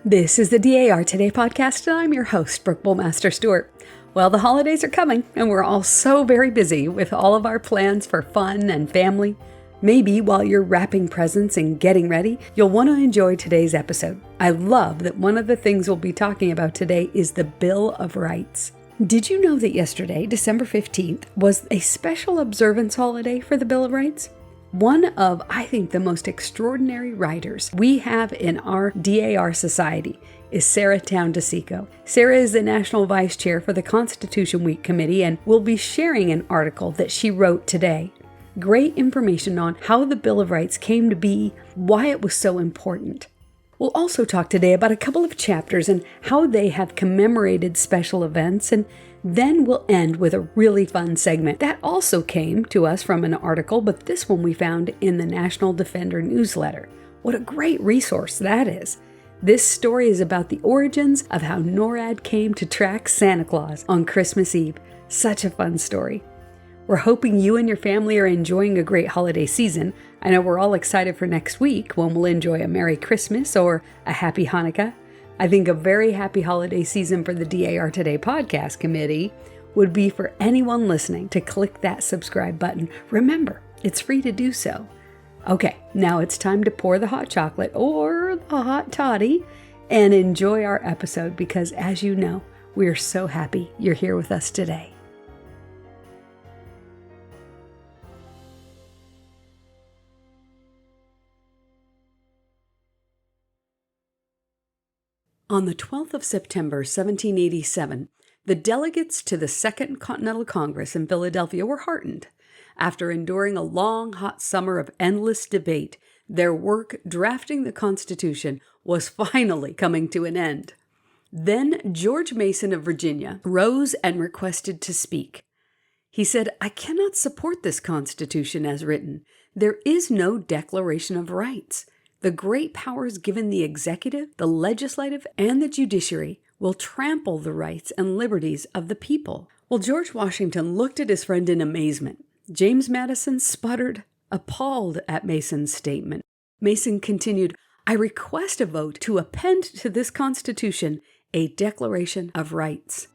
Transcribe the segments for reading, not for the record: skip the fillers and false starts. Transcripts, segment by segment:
This is the DAR Today podcast, and I'm your host, Brooke Bullmaster Stewart. Well, the holidays are coming, and we're all so very busy with all of our plans for fun and family. Maybe while you're wrapping presents and getting ready, you'll want to enjoy today's episode. I love that one of the things we'll be talking about today is the Bill of Rights. Did you know that yesterday, December 15th, was a special observance holiday for the Bill of Rights? One of, I think, the most extraordinary writers we have in our DAR society is Sarah Towne diCicco. Sarah is the National Vice Chair for the Constitution Week Committee and will be sharing an article that she wrote today. Great information on how the Bill of Rights came to be, why it was so important. We'll also talk today about a couple of chapters and how they have commemorated special events, and then we'll end with a really fun segment that also came to us from an article, but this one we found in the National Defender newsletter. What a great resource that is. This story is about the origins of how NORAD came to track Santa Claus on Christmas Eve. Such a fun story. We're hoping you and your family are enjoying a great holiday season. I know we're all excited for next week when we'll enjoy a Merry Christmas or a Happy Hanukkah. I think a very happy holiday season for the DAR Today podcast committee would be for anyone listening to click that subscribe button. Remember, it's free to do so. Okay, now it's time to pour the hot chocolate or the hot toddy and enjoy our episode because, as you know, we're so happy you're here with us today. On the 12th of September, 1787, the delegates to the Second Continental Congress in Philadelphia were heartened. After enduring a long, hot summer of endless debate, their work drafting the Constitution was finally coming to an end. Then George Mason of Virginia rose and requested to speak. He said, "I cannot support this Constitution as written. There is no Declaration of Rights. The great powers given the executive, the legislative, and the judiciary will trample the rights and liberties of the people." Well, George Washington looked at his friend in amazement. James Madison sputtered, appalled at Mason's statement. Mason continued, "I request a vote to append to this Constitution a Declaration of Rights."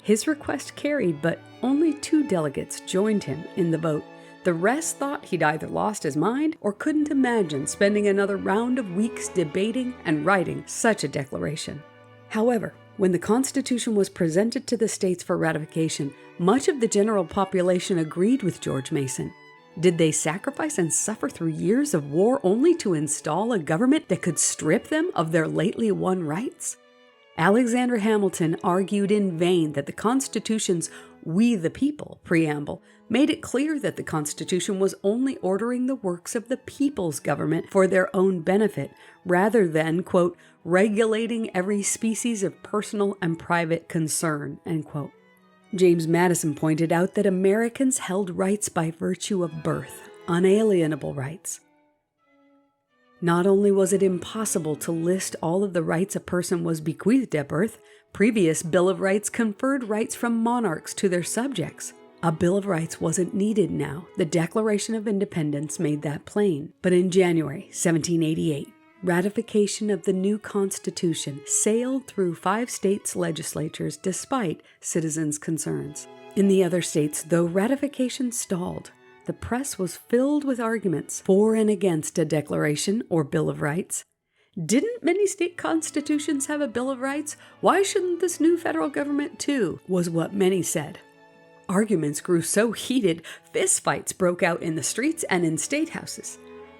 His request carried, but only 2 delegates joined him in the vote. The rest thought he'd either lost his mind or couldn't imagine spending another round of weeks debating and writing such a declaration. However, when the Constitution was presented to the states for ratification, much of the general population agreed with George Mason. Did they sacrifice and suffer through years of war only to install a government that could strip them of their lately won rights? Alexander Hamilton argued in vain that the Constitution's "We the People" preamble made it clear that the Constitution was only ordering the works of the people's government for their own benefit, rather than, quote, regulating every species of personal and private concern, end quote. James Madison pointed out that Americans held rights by virtue of birth, unalienable rights. Not only was it impossible to list all of the rights a person was bequeathed at birth, previous Bill of Rights conferred rights from monarchs to their subjects. A Bill of Rights wasn't needed now. The Declaration of Independence made that plain. But in January 1788, ratification of the new Constitution sailed through 5 states' legislatures despite citizens' concerns. In the other states, though ratification stalled, the press was filled with arguments for and against a declaration or Bill of Rights. Didn't many state constitutions have a Bill of Rights? Why shouldn't this new federal government too? Was what many said. Arguments grew so heated, fistfights broke out in the streets and in state houses.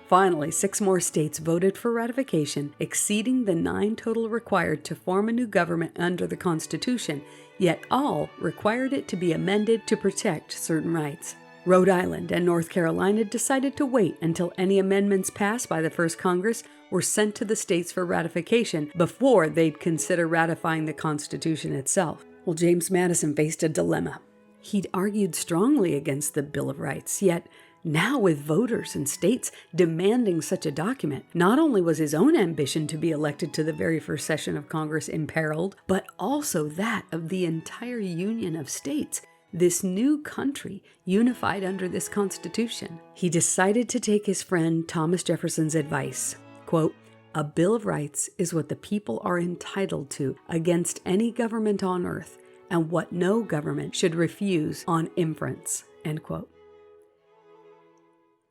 Finally, 6 more states voted for ratification, exceeding the 9 total required to form a new government under the Constitution, yet all required it to be amended to protect certain rights. Rhode Island and North Carolina decided to wait until any amendments passed by the first Congress were sent to the states for ratification before they'd consider ratifying the Constitution itself. Well, James Madison faced a dilemma. He'd argued strongly against the Bill of Rights, yet now with voters and states demanding such a document, not only was his own ambition to be elected to the very first session of Congress imperiled, but also that of the entire Union of States, this new country unified under this Constitution. He decided to take his friend Thomas Jefferson's advice. Quote, A Bill of Rights is what the people are entitled to against any government on earth, and what no government should refuse on inference." End quote.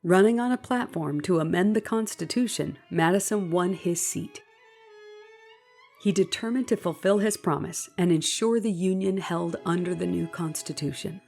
Running on a platform to amend the Constitution, Madison won his seat. He determined to fulfill his promise and ensure the Union held under the new Constitution.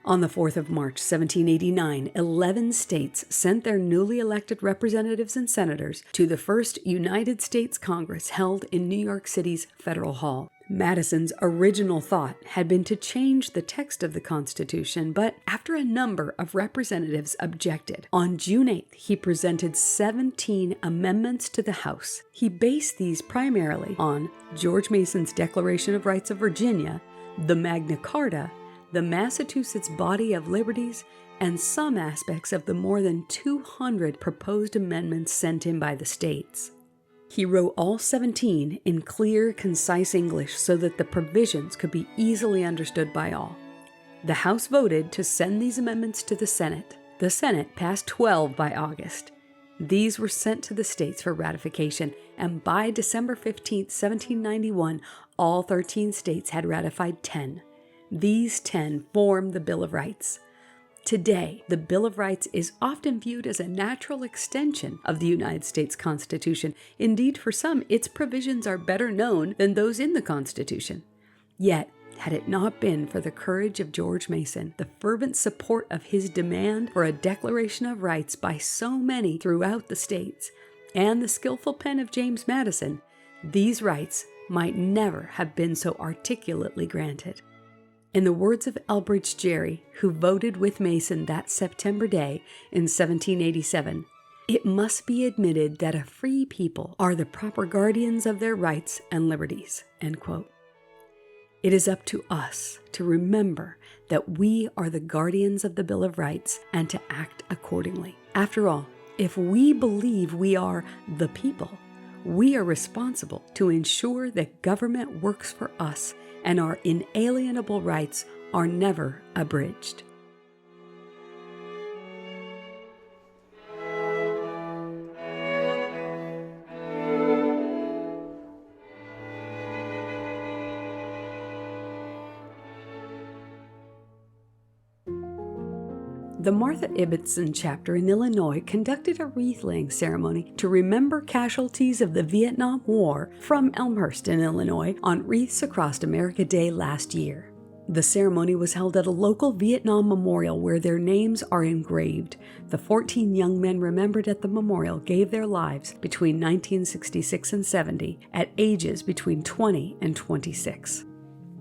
On the 4th of March, 1789, 11 states sent their newly elected representatives and senators to the first United States Congress held in New York City's Federal Hall. Madison's original thought had been to change the text of the Constitution, but after a number of representatives objected, on June 8th he presented 17 amendments to the House. He based these primarily on George Mason's Declaration of Rights of Virginia, the Magna Carta, the Massachusetts Body of Liberties, and some aspects of the more than 200 proposed amendments sent in by the states. He wrote all 17 in clear, concise English so that the provisions could be easily understood by all. The House voted to send these amendments to the Senate. The Senate passed 12 by August. These were sent to the states for ratification, and by December 15, 1791, all 13 states had ratified 10. These 10 form the Bill of Rights. Today, the Bill of Rights is often viewed as a natural extension of the United States Constitution. Indeed, for some, its provisions are better known than those in the Constitution. Yet, had it not been for the courage of George Mason, the fervent support of his demand for a Declaration of Rights by so many throughout the states, and the skillful pen of James Madison, these rights might never have been so articulately granted. In the words of Elbridge Gerry, who voted with Mason that September day in 1787, "It must be admitted that a free people are the proper guardians of their rights and liberties." End quote. It is up to us to remember that we are the guardians of the Bill of Rights and to act accordingly. After all, if we believe we are the people, we are responsible to ensure that government works for us and our inalienable rights are never abridged. The Martha Ibbetson chapter in Illinois conducted a wreath-laying ceremony to remember casualties of the Vietnam War from Elmhurst in Illinois on Wreaths Across America Day last year. The ceremony was held at a local Vietnam memorial where their names are engraved. The 14 young men remembered at the memorial gave their lives between 1966 and 70 at ages between 20 and 26.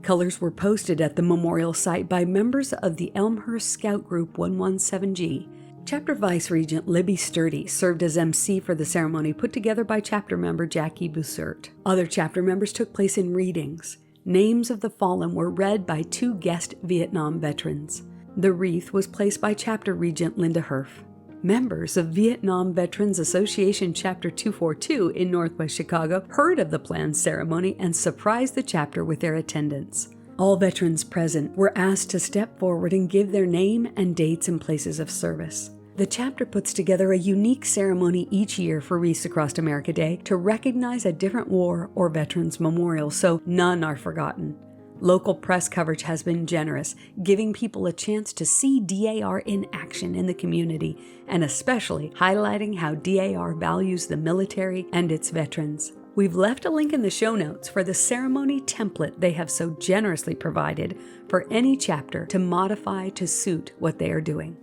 Colors were posted at the memorial site by members of the Elmhurst Scout Group 117G. Chapter Vice Regent Libby Sturdy served as MC for the ceremony put together by chapter member Jackie Bussert. Other chapter members took place in readings. Names of the fallen were read by 2 guest Vietnam veterans. The wreath was placed by chapter regent Linda Herf. Members of Vietnam Veterans Association Chapter 242 in Northwest Chicago heard of the planned ceremony and surprised the chapter with their attendance. All veterans present were asked to step forward and give their name and dates and places of service. The chapter puts together a unique ceremony each year for Wreaths Across America Day to recognize a different war or veterans memorial so none are forgotten. Local press coverage has been generous, giving people a chance to see DAR in action in the community, and especially highlighting how DAR values the military and its veterans. We've left a link in the show notes for the ceremony template they have so generously provided for any chapter to modify to suit what they are doing.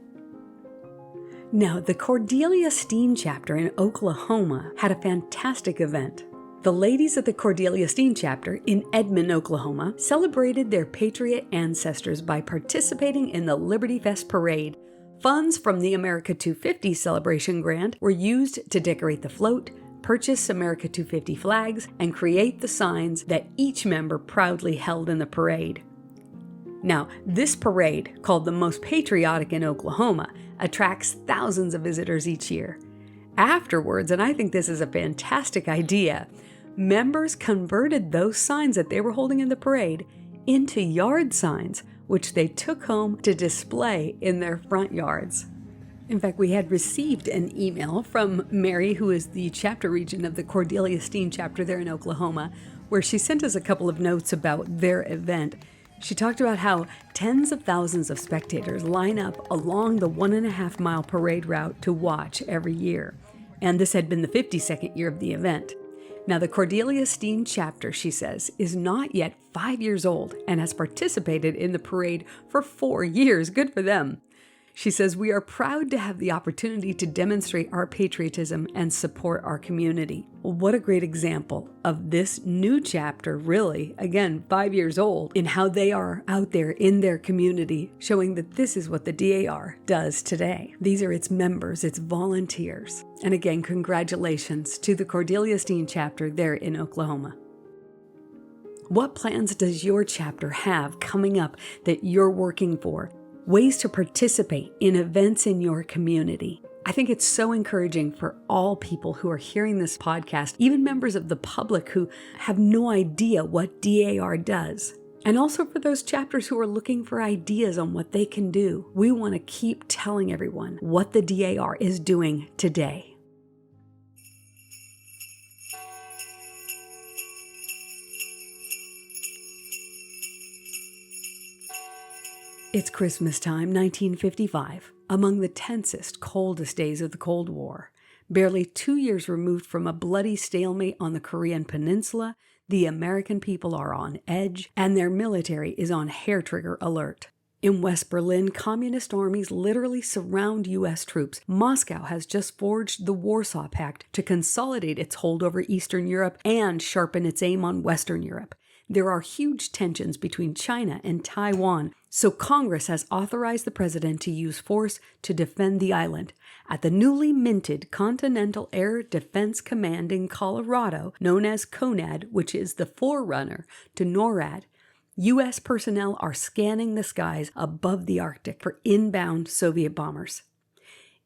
Now, the Cordelia Steen chapter in Oklahoma had a fantastic event. The ladies of the Cordelia Steen chapter in Edmond, Oklahoma, celebrated their patriot ancestors by participating in the Liberty Fest parade. Funds from the America 250 celebration grant were used to decorate the float, purchase America 250 flags, and create the signs that each member proudly held in the parade. Now, this parade, called the most patriotic in Oklahoma, attracts thousands of visitors each year. Afterwards, and I think this is a fantastic idea, members converted those signs that they were holding in the parade into yard signs, which they took home to display in their front yards. In fact, we had received an email from Mary, who is the chapter regent of the Cordelia Steen chapter there in Oklahoma, where she sent us a couple of notes about their event. She talked about how tens of thousands of spectators line up along the 1.5-mile parade route to watch every year. And this had been the 52nd year of the event. Now, the Cordelia Steen chapter, she says, is not yet 5 years old and has participated in the parade for 4 years. Good for them. She says, we are proud to have the opportunity to demonstrate our patriotism and support our community. Well, what a great example of this new chapter, really, again, 5 years old, in how they are out there in their community, showing that this is what the DAR does today. These are its members, its volunteers. And again, congratulations to the Cordelia Steen chapter there in Oklahoma. What plans does your chapter have coming up that you're working for? Ways to participate in events in your community. I think it's so encouraging for all people who are hearing this podcast, even members of the public who have no idea what DAR does. And also for those chapters who are looking for ideas on what they can do. We want to keep telling everyone what the DAR is doing today. It's Christmas time, 1955, among the tensest, coldest days of the Cold War. Barely 2 years removed from a bloody stalemate on the Korean Peninsula, the American people are on edge, and their military is on hair-trigger alert. In West Berlin, communist armies literally surround U.S. troops. Moscow has just forged the Warsaw Pact to consolidate its hold over Eastern Europe and sharpen its aim on Western Europe. There are huge tensions between China and Taiwan, so Congress has authorized the president to use force to defend the island. At the newly minted Continental Air Defense Command in Colorado, known as CONAD, which is the forerunner to NORAD, U.S. personnel are scanning the skies above the Arctic for inbound Soviet bombers.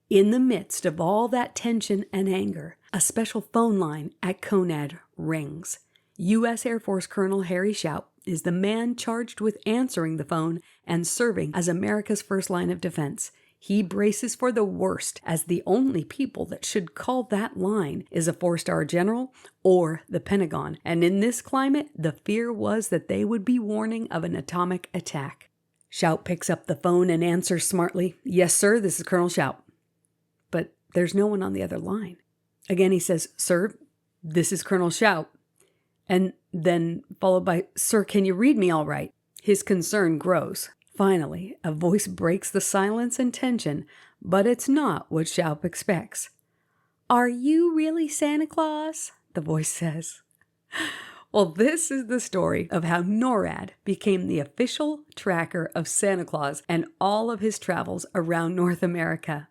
In the midst of all that tension and anger, a special phone line at CONAD rings. U.S. Air Force Colonel Harry Shoup is the man charged with answering the phone and serving as America's first line of defense. He braces for the worst, as the only people that should call that line is a 4-star general or the Pentagon. And in this climate, the fear was that they would be warning of an atomic attack. Shoup picks up the phone and answers smartly, "Yes, sir, this is Colonel Shoup." But there's no one on the other line. Again, he says, "Sir, this is Colonel Shoup." And then followed by, "Sir, can you read me all right?" His concern grows. Finally, a voice breaks the silence and tension, but it's not what Shoup expects. "Are you really Santa Claus?" the voice says. Well, this is the story of how NORAD became the official tracker of Santa Claus and all of his travels around North America.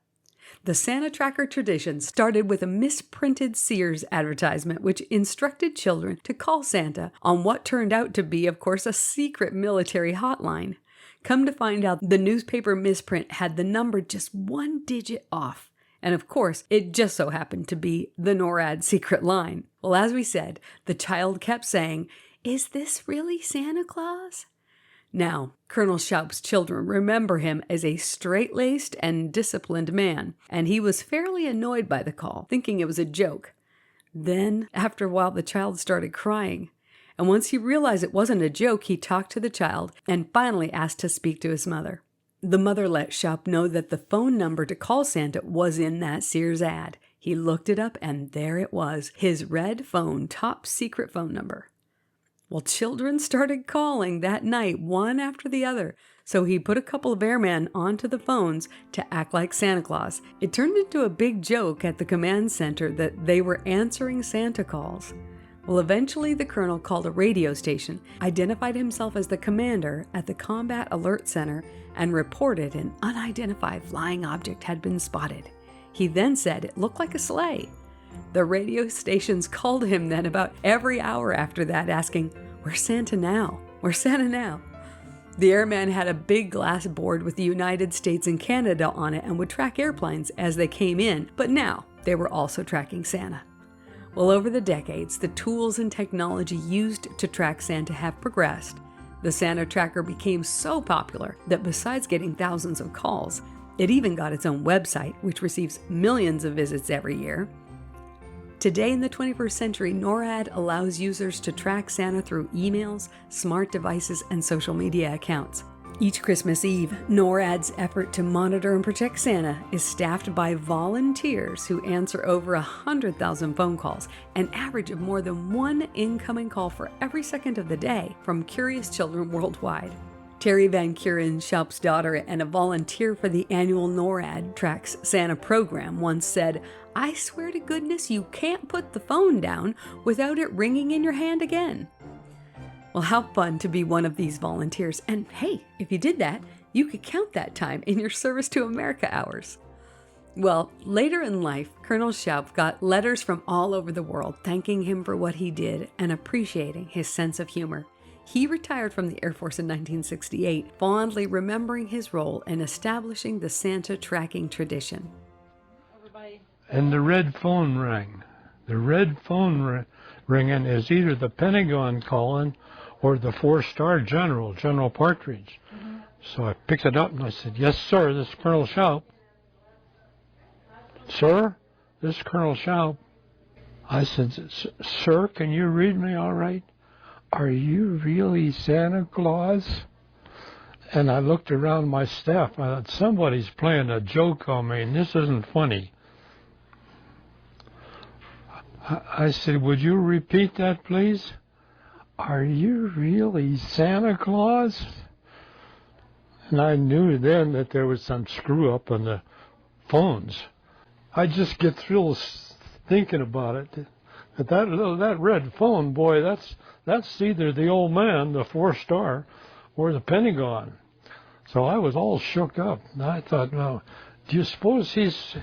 The Santa Tracker tradition started with a misprinted Sears advertisement which instructed children to call Santa on what turned out to be, of course, a secret military hotline. Come to find out, the newspaper misprint had the number just 1 digit off. And of course, it just so happened to be the NORAD secret line. Well, as we said, the child kept saying, "Is this really Santa Claus?" Now, Colonel Shoup's children remember him as a straight-laced and disciplined man, and he was fairly annoyed by the call, thinking it was a joke. Then, after a while, the child started crying. And once he realized it wasn't a joke, he talked to the child and finally asked to speak to his mother. The mother let Shoup know that the phone number to call Santa was in that Sears ad. He looked it up, and there it was, his red phone top secret phone number. Well, children started calling that night, one after the other, so he put a couple of airmen onto the phones to act like Santa Claus. It turned into a big joke at the command center that they were answering Santa calls. Well, eventually the colonel called a radio station, identified himself as the commander at the Combat Alert Center, and reported an unidentified flying object had been spotted. He then said it looked like a sleigh. The radio stations called him then about every hour after that, asking, "Where's Santa now? Where's Santa now?" The airman had a big glass board with the United States and Canada on it and would track airplanes as they came in, but now they were also tracking Santa. Well, over the decades, the tools and technology used to track Santa have progressed. The Santa Tracker became so popular that besides getting thousands of calls, It even got its own website, which receives millions of visits every year. Today in the 21st century, NORAD allows users to track Santa through emails, smart devices, and social media accounts. Each Christmas Eve, NORAD's effort to monitor and protect Santa is staffed by volunteers who answer over 100,000 phone calls, an average of more than one incoming call for every second of the day from curious children worldwide. Terry Van Kuren, Schaup's daughter and a volunteer for the annual NORAD Tracks Santa program, once said, "I swear to goodness you can't put the phone down without it ringing in your hand again." Well, how fun to be one of these volunteers. And hey, if you did that, you could count that time in your Service to America hours. Well, later in life, Colonel Schaup got letters from all over the world thanking him for what he did and appreciating his sense of humor. He retired from the Air Force in 1968, fondly remembering his role in establishing the Santa tracking tradition. And the red phone rang. The red phone ringing is either the Pentagon calling or the four-star general, General Partridge. Mm-hmm. So I picked it up and I said, "Yes, sir, this is Colonel Schaup." "Sir, this is Colonel Schaup." I said, "Sir, can you read me all right? Are you really Santa Claus?" And I looked around my staff. I thought, somebody's playing a joke on me, and this isn't funny. I said, "Would you repeat that, please? Are you really Santa Claus?" And I knew then that there was some screw-up on the phones. I just get thrilled thinking about it. That red phone, boy, that's either the old man, the four-star, or the Pentagon. So I was all shook up. And I thought, well, do you suppose he's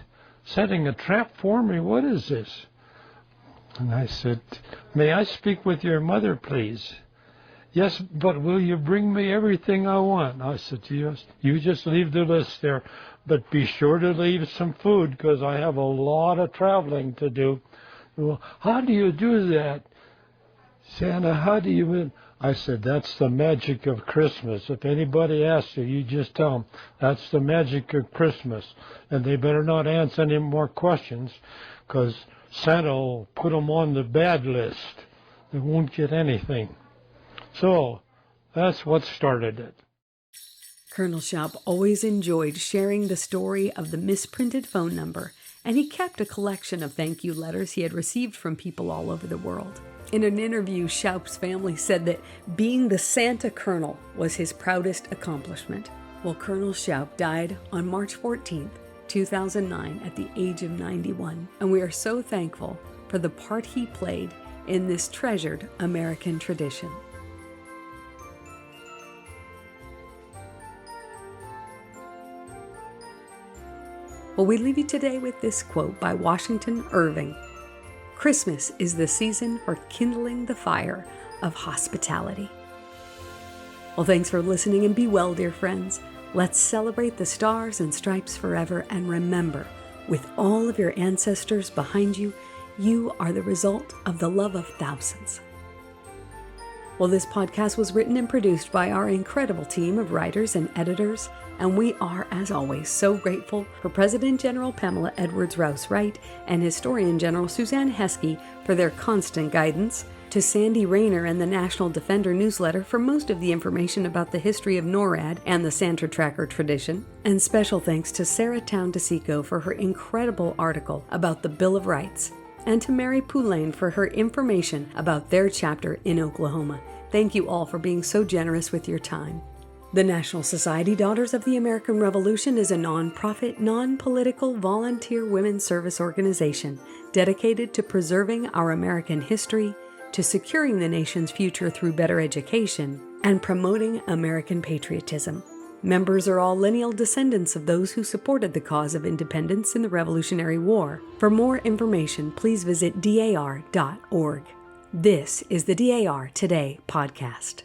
setting a trap for me? What is this? And I said, "May I speak with your mother, please?" "Yes, but will you bring me everything I want?" I said, "Yes, you just leave the list there, but be sure to leave some food because I have a lot of traveling to do." "Well, how do you do that, Santa? How do you?" I said, "That's the magic of Christmas. If anybody asks you, you just tell them that's the magic of Christmas. And they better not answer any more questions because Santa will put them on the bad list. They won't get anything." So that's what started it. Colonel Schaup always enjoyed sharing the story of the misprinted phone number, and he kept a collection of thank you letters he had received from people all over the world. In an interview, Schaup's family said that being the Santa Colonel was his proudest accomplishment. Well, Colonel Schaup died on March 14th, 2009 at the age of 91, and we are so thankful for the part he played in this treasured American tradition. Well, we leave you today with this quote by Washington Irving. "Christmas is the season for kindling the fire of hospitality." Well, thanks for listening and be well, dear friends. Let's celebrate the stars and stripes forever and remember, with all of your ancestors behind you, you are the result of the love of thousands. Well, this podcast was written and produced by our incredible team of writers and editors, and we are, as always, so grateful for President General Pamela Edwards Rouse Wright and Historian General Suzanne Heskey for their constant guidance, to Sandy Raynor and the National Defender newsletter for most of the information about the history of NORAD and the Santa Tracker tradition, and special thanks to Sarah Towne DiCicco for her incredible article about the Bill of Rights, and to Mary Poulain for her information about their chapter in Oklahoma. Thank you all for being so generous with your time. The National Society Daughters of the American Revolution is a non-profit, non-political, volunteer women's service organization dedicated to preserving our American history, to securing the nation's future through better education, and promoting American patriotism. Members are all lineal descendants of those who supported the cause of independence in the Revolutionary War. For more information, please visit dar.org. This is the DAR Today podcast.